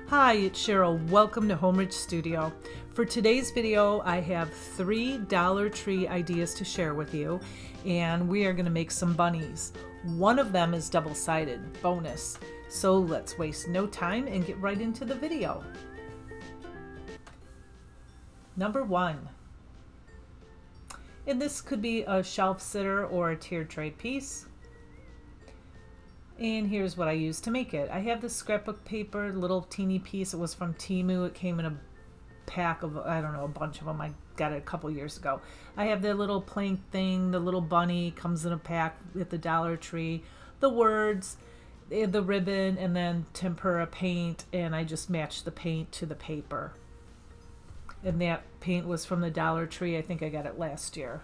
Hi, it's Cheryl. Welcome to Home Rich Studio. For today's video, I have 3 Dollar Tree ideas to share with you, and we are going to make some bunnies. One of them is double-sided, bonus. So let's waste no time and get right into the video. Number 1. And this could be a shelf sitter or a tiered tray piece. And here's what I used to make it. I have this scrapbook paper, little teeny piece. It was from Temu. It came in a pack of, I don't know, a bunch of them. I got it a couple years ago. I have the little plank thing, the little bunny comes in a pack at the Dollar Tree, the words, the ribbon, and then tempera paint, and I just matched the paint to the paper. And that paint was from the Dollar Tree. I think I got it last year.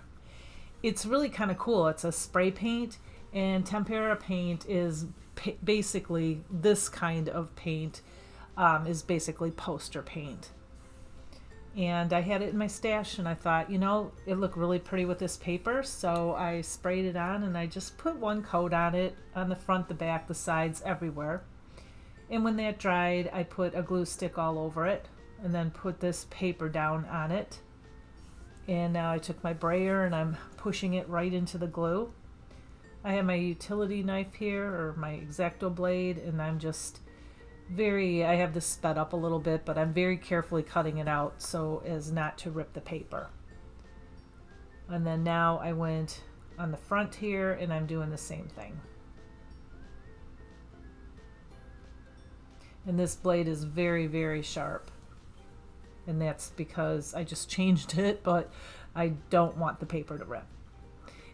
It's really kind of cool. It's a spray paint. And tempera paint is basically this kind of paint, is basically poster paint. And I had it in my stash and I thought, you know, it looked really pretty with this paper. So I sprayed it on and I just put one coat on it, on the front, the back, the sides, everywhere. And when that dried, I put a glue stick all over it and then put this paper down on it. And now I took my brayer and I'm pushing it right into the glue. I have my utility knife here, or my X-Acto blade, and I'm just I have this sped up a little bit, but I'm very carefully cutting it out so as not to rip the paper. And then now I went on the front here and I'm doing the same thing. And this blade is very, very sharp. And that's because I just changed it, but I don't want the paper to rip.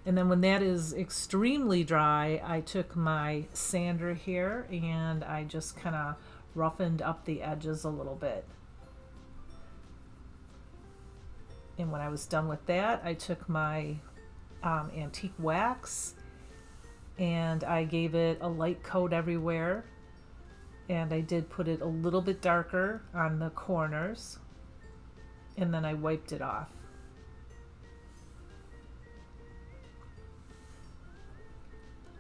And then when that is extremely dry, I took my sander here and I just kind of roughened up the edges a little bit. And when I was done with that, I took my antique wax and I gave it a light coat everywhere. And I did put it a little bit darker on the corners. And then I wiped it off.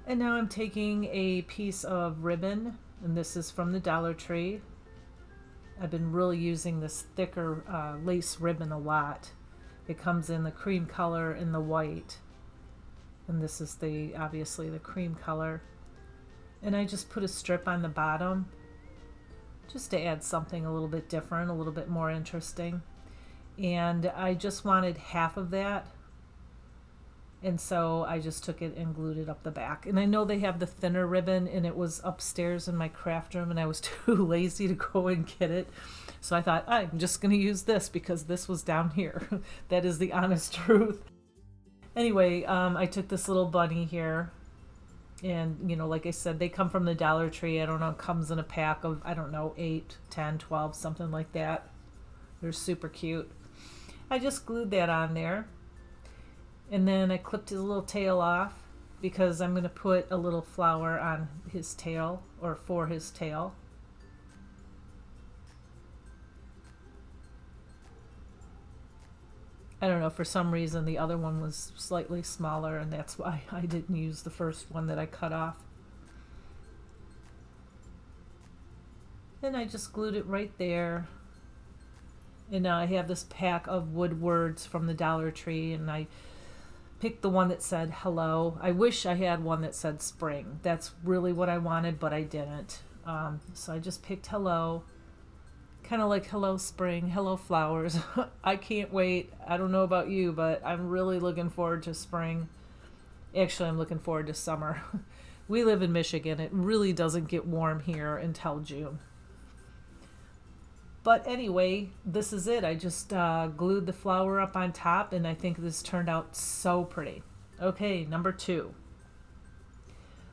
And now I'm taking a piece of ribbon, and this is from the Dollar Tree. I've been really using this thicker lace ribbon a lot. It comes in the cream color and the white. And this is obviously the cream color. And I just put a strip on the bottom just to add something a little bit different, a little bit more interesting. And I just wanted half of that. And so I just took it and glued it up the back. And I know they have the thinner ribbon, and it was upstairs in my craft room, and I was too lazy to go and get it. So I thought, I'm just going to use this because this was down here. That is the honest truth. Anyway, I took this little bunny here. And, you know, like I said, they come from the Dollar Tree. I don't know, it comes in a pack of, I don't know, 8, 10, 12, something like that. They're super cute. I just glued that on there. And then I clipped his little tail off because I'm going to put a little flower on his tail, or for his tail. I don't know, for some reason the other one was slightly smaller, and that's why I didn't use the first one that I cut off. And I just glued it right there. And now I have this pack of wood words from the Dollar Tree, and I picked the one that said hello. I wish I had one that said spring. That's really what I wanted, but I didn't. So I just picked hello. Kind of like hello spring, hello flowers. I can't wait. I don't know about you, but I'm really looking forward to spring. Actually, I'm looking forward to summer. We live in Michigan. It really doesn't get warm here until June. But anyway, this is it. I just glued the flower up on top, and I think this turned out so pretty. Okay, number 2.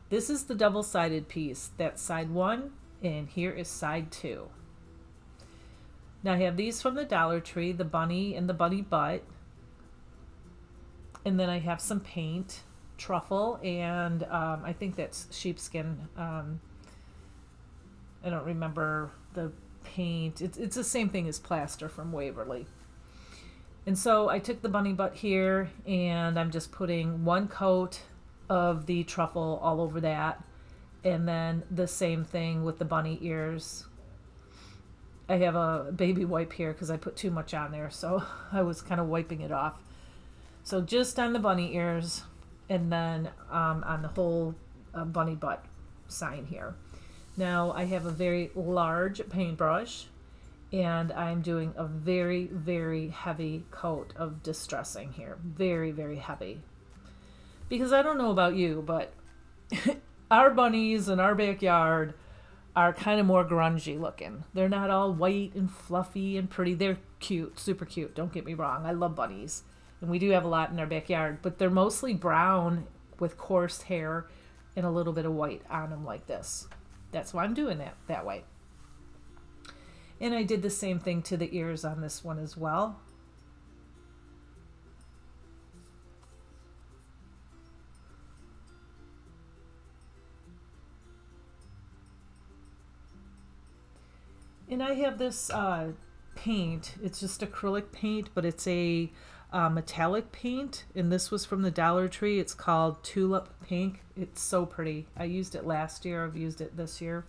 This is the double-sided piece. That's side 1, and here is side 2. Now I have these from the Dollar Tree, the bunny and the bunny butt. And then I have some paint, truffle, and I think that's sheepskin. I don't remember the paint. It's the same thing as plaster from Waverly. And so I took the bunny butt here and I'm just putting one coat of the truffle all over that, and then the same thing with the bunny ears. I have a baby wipe here because I put too much on there, so I was kind of wiping it off. So just on the bunny ears, and then on the whole bunny butt sign here. Now I have a very large paintbrush, and I'm doing a very, very heavy coat of distressing here. Very, very heavy. Because I don't know about you, but our bunnies in our backyard are kind of more grungy looking. They're not all white and fluffy and pretty. They're cute, super cute. Don't get me wrong. I love bunnies. And we do have a lot in our backyard, but they're mostly brown with coarse hair and a little bit of white on them like this. That's why I'm doing that way. And I did the same thing to the ears on this one as well. And I have this paint. It's just acrylic paint, but it's a metallic paint. And this was from the Dollar Tree. It's called Tulip Pink. It's so pretty. I used it last year. I've used it this year.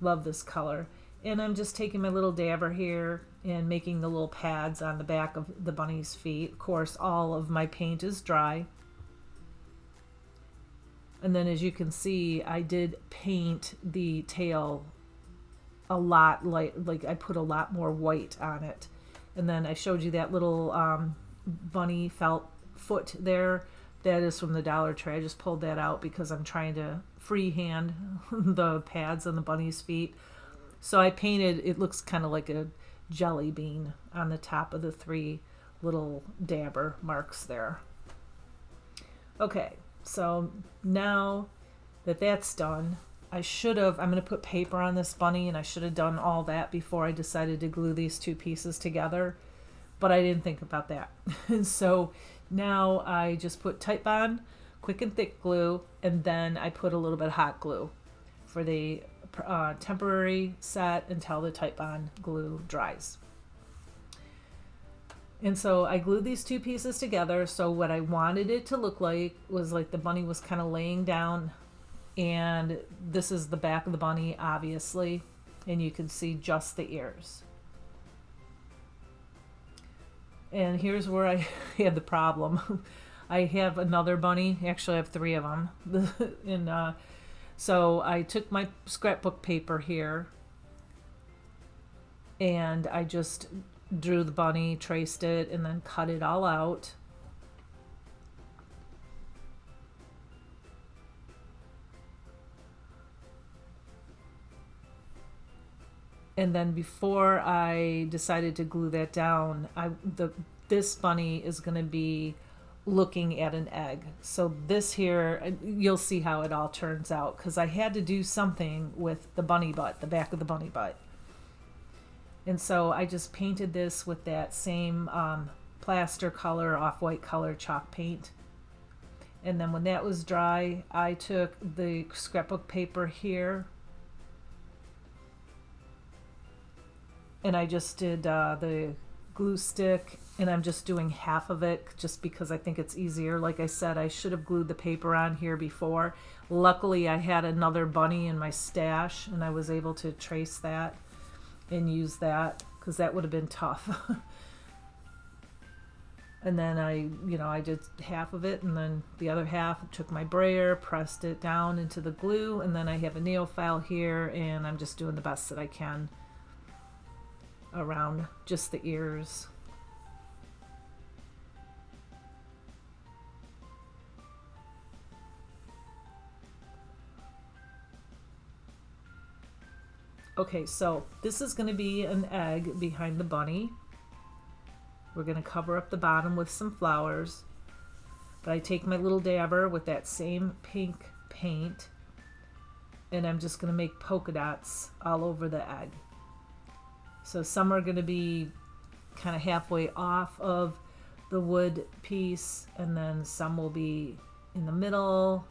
Love this color. And I'm just taking my little dabber here and making the little pads on the back of the bunny's feet. Of course, all of my paint is dry. And then as you can see, I did paint the tail a lot, like I put a lot more white on it. And then I showed you that little bunny felt foot there. That is from the Dollar Tree. I just pulled that out because I'm trying to freehand the pads on the bunny's feet. So I painted, it looks kind of like a jelly bean on the top of the 3 little dabber marks there. Okay, so now that that's done, I'm going to put paper on this bunny, and I should have done all that before I decided to glue these 2 pieces together, but I didn't think about that. So now I just put Titebond, quick and thick glue, and then I put a little bit of hot glue for the temporary set until the Titebond glue dries. And so I glued these 2 pieces together. So what I wanted it to look like was like the bunny was kind of laying down, and this is the back of the bunny, obviously, and you can see just the ears. And here's where I had the problem. I have another bunny. Actually, I have 3 of them. And so I took my scrapbook paper here, and I just drew the bunny, traced it, and then cut it all out. And then before I decided to glue that down, this bunny is going to be looking at an egg. So this here, you'll see how it all turns out, because I had to do something with the bunny butt, the back of the bunny butt. And so I just painted this with that same plaster color, off-white color chalk paint. And then when that was dry, I took the scrapbook paper here, and I just did the glue stick, and I'm just doing half of it just because I think it's easier. Like I said, I should have glued the paper on here before. Luckily, I had another bunny in my stash, and I was able to trace that and use that, because that would have been tough. And then I did half of it, and then the other half, took my brayer, pressed it down into the glue, and then I have a nail file here, and I'm just doing the best that I can around just the ears. Okay, so this is going to be an egg behind the bunny. We're going to cover up the bottom with some flowers. But I take my little dabber with that same pink paint, and I'm just going to make polka dots all over the egg. So some are going to be kind of halfway off of the wood piece, and then some will be in the middle.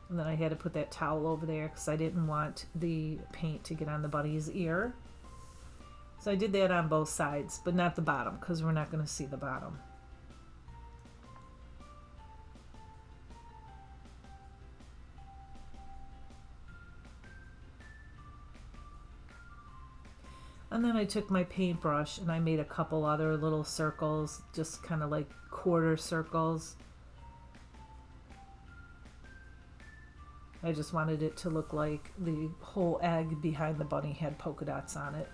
And then I had to put that towel over there because I didn't want the paint to get on the bunny's ear. So I did that on both sides, but not the bottom, because we're not going to see the bottom. And then I took my paintbrush and I made a couple other little circles, just kind of like quarter circles. I just wanted it to look like the whole egg behind the bunny had polka dots on it.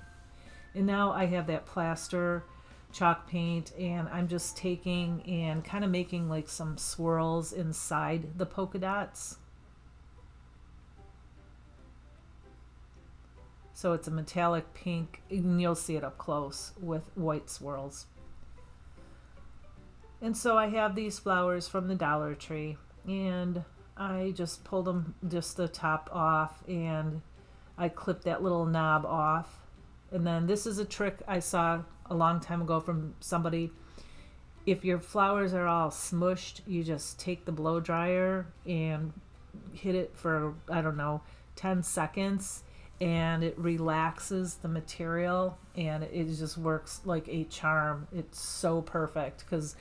And now I have that plaster chalk paint, and I'm just taking and kind of making like some swirls inside the polka dots. So it's a metallic pink, and you'll see it up close with white swirls. And so I have these flowers from the Dollar Tree, and I just pulled them just the top off, and I clipped that little knob off. And then this is a trick I saw a long time ago from somebody. If your flowers are all smushed, you just take the blow dryer and hit it for, I don't know, 10 seconds, and it relaxes the material, and it just works like a charm. It's so perfect, because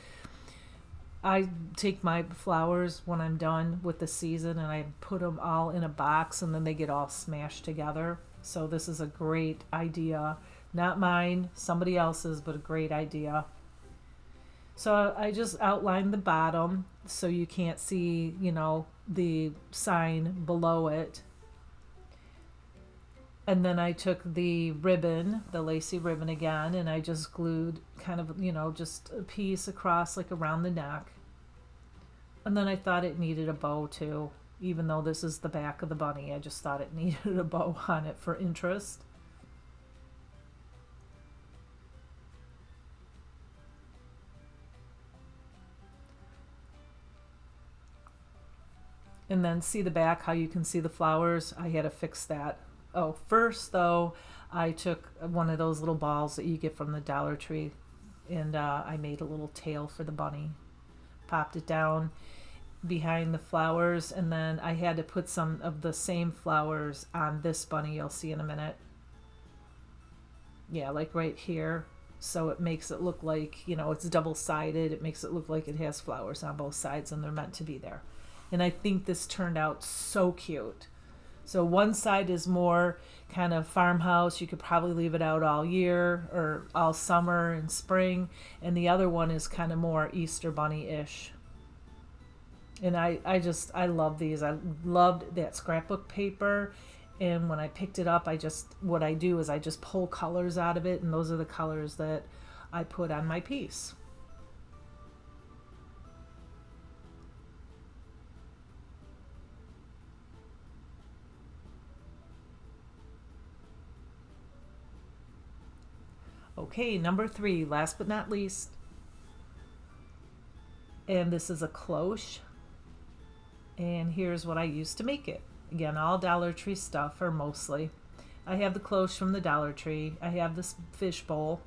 I take my flowers when I'm done with the season and I put them all in a box, and then they get all smashed together. So this is a great idea. Not mine, somebody else's, but a great idea. So I just outlined the bottom so you can't see, you know, the sign below it. And then I took the ribbon, the lacy ribbon again, and I just glued kind of, you know, just a piece across like around the neck. And then I thought it needed a bow too. Even though this is the back of the bunny, I just thought it needed a bow on it for interest. And then see the back, how you can see the flowers. I had to fix that. Oh, first though, I took one of those little balls that you get from the Dollar Tree, and I made a little tail for the bunny. Popped it down behind the flowers, and then I had to put some of the same flowers on this bunny you'll see in a minute. Yeah, like right here. So it makes it look like, you know, it's double-sided. It makes it look like it has flowers on both sides, and they're meant to be there. And I think this turned out so cute. So one side is more kind of farmhouse. You could probably leave it out all year or all summer and spring. And the other one is kind of more Easter bunny-ish. And I love these. I loved that scrapbook paper. And when I picked it up, what I do is I just pull colors out of it. And those are the colors that I put on my piece. Okay, number 3, last but not least. And this is a cloche. And here's what I used to make it. Again, all Dollar Tree stuff, or mostly. I have the cloche from the Dollar Tree. I have this fish bowl,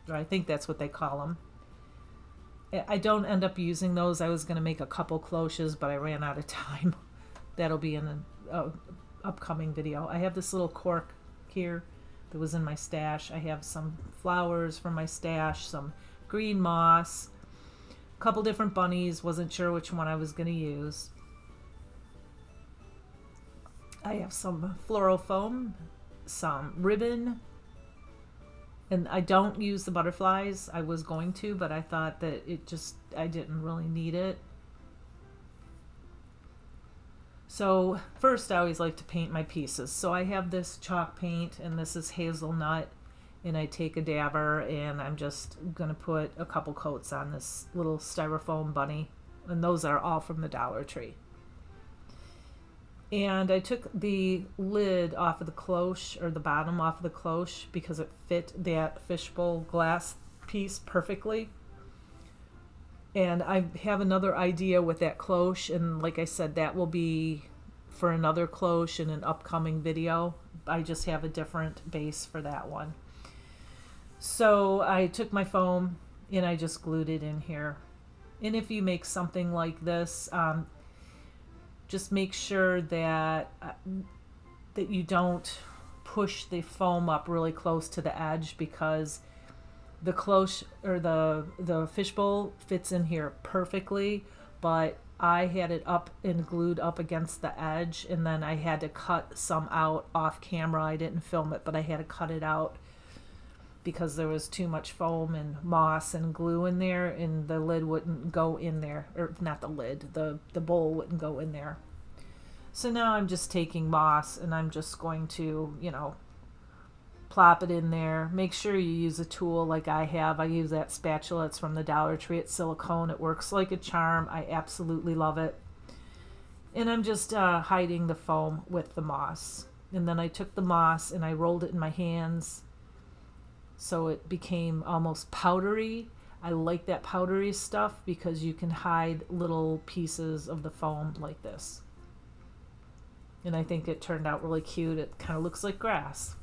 or I think that's what they call them. I don't end up using those. I was going to make a couple cloches, but I ran out of time. That'll be in an upcoming video. I have this little cork here that was in my stash. I have some flowers from my stash, some green moss, a couple different bunnies. Wasn't sure which one I was going to use. I have some floral foam, some ribbon, and I don't use the butterflies. I was going to, but I thought that I didn't really need it. So first I always like to paint my pieces. So I have this chalk paint, and this is hazelnut, and I take a dabber and I'm just gonna put a couple coats on this little styrofoam bunny, and those are all from the Dollar Tree. And I took the lid off of the cloche, or the bottom off of the cloche, because it fit that fishbowl glass piece perfectly. And I have another idea with that cloche, and like I said, that will be for another cloche in an upcoming video. I just have a different base for that one. So I took my foam and I just glued it in here. And if you make something like this, just make sure that you don't push the foam up really close to the edge, because the cloche, or the fishbowl, fits in here perfectly, but I had it up and glued up against the edge, and then I had to cut some out off camera. I didn't film it, but I had to cut it out because there was too much foam and moss and glue in there, and the lid wouldn't go in there, or not the lid, the bowl wouldn't go in there. So now I'm just taking moss and I'm just going to, you know, plop it in there. Make sure you use a tool like I have. I use that spatula. It's from the Dollar Tree. It's silicone. It works like a charm. I absolutely love it. And I'm just hiding the foam with the moss. And then I took the moss and I rolled it in my hands so it became almost powdery. I like that powdery stuff because you can hide little pieces of the foam like this. And I think it turned out really cute. It kind of looks like grass.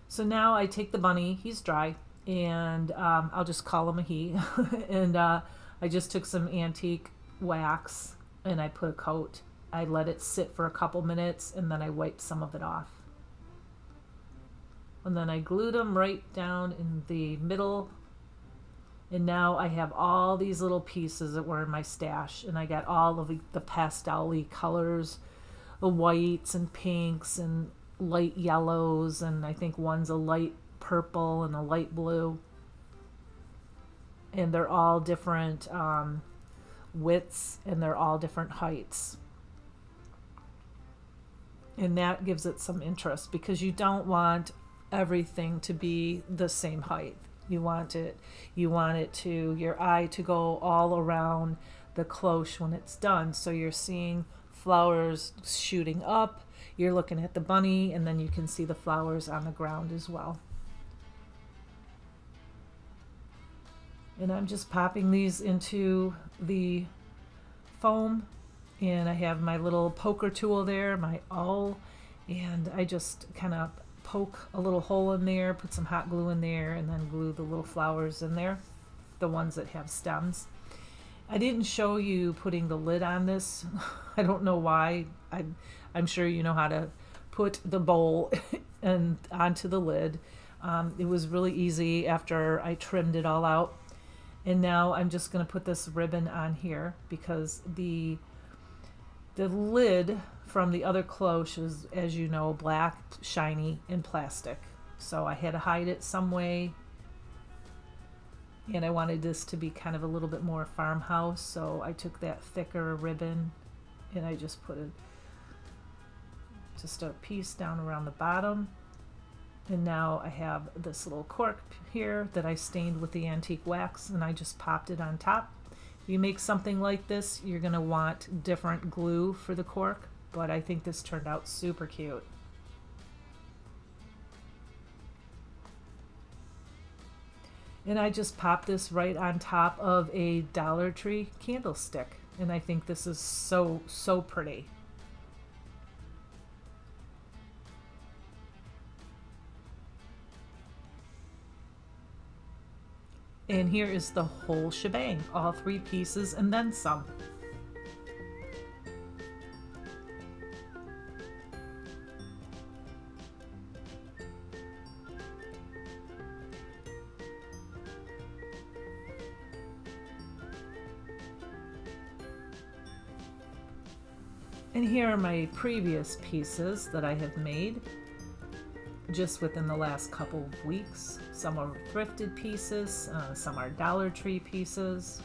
So now I take the bunny, he's dry, and I'll just call him a he. And I just took some antique wax and I put a coat. I let it sit for a couple minutes and then I wiped some of it off. And then I glued them right down in the middle. And now I have all these little pieces that were in my stash, and I got all of the pastel-y colors, the whites and pinks and light yellows, and I think one's a light purple and a light blue. And they're all different widths, and they're all different heights. And that gives it some interest because you don't want everything to be the same height. You want it to, your eye to go all around the cloche when it's done. So you're seeing flowers shooting up, you're looking at the bunny, and then you can see the flowers on the ground as well. And I'm just popping these into the foam, and I have my little poker tool there, my awl, and I just kind of poke a little hole in there, put some hot glue in there, and then glue the little flowers in there, the ones that have stems. I didn't show you putting the lid on this. I don't know why. I'm sure you know how to put the bowl and onto the lid. It was really easy after I trimmed it all out. And now I'm just going to put this ribbon on here because the lid from the other cloche is, as you know, black, shiny, and plastic. So I had to hide it some way. And I wanted this to be kind of a little bit more farmhouse, so I took that thicker ribbon and I just put just a piece down around the bottom. And now I have this little cork here that I stained with the antique wax, and I just popped it on top. If you make something like this, you're going to want different glue for the cork, but I think this turned out super cute. And I just popped this right on top of a Dollar Tree candlestick, and I think this is so, so pretty. And here is the whole shebang, all 3 pieces and then some. And here are my previous pieces that I have made just within the last couple of weeks. Some are thrifted pieces, some are Dollar Tree pieces.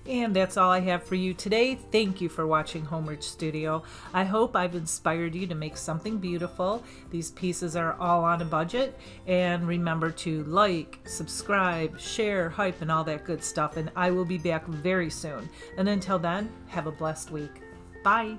And that's all I have for you today. Thank you for watching Homeridge Studio. I hope I've inspired you to make something beautiful. These pieces are all on a budget. And remember to like, subscribe, share, hype, and all that good stuff. And I will be back very soon. And until then, have a blessed week. Bye.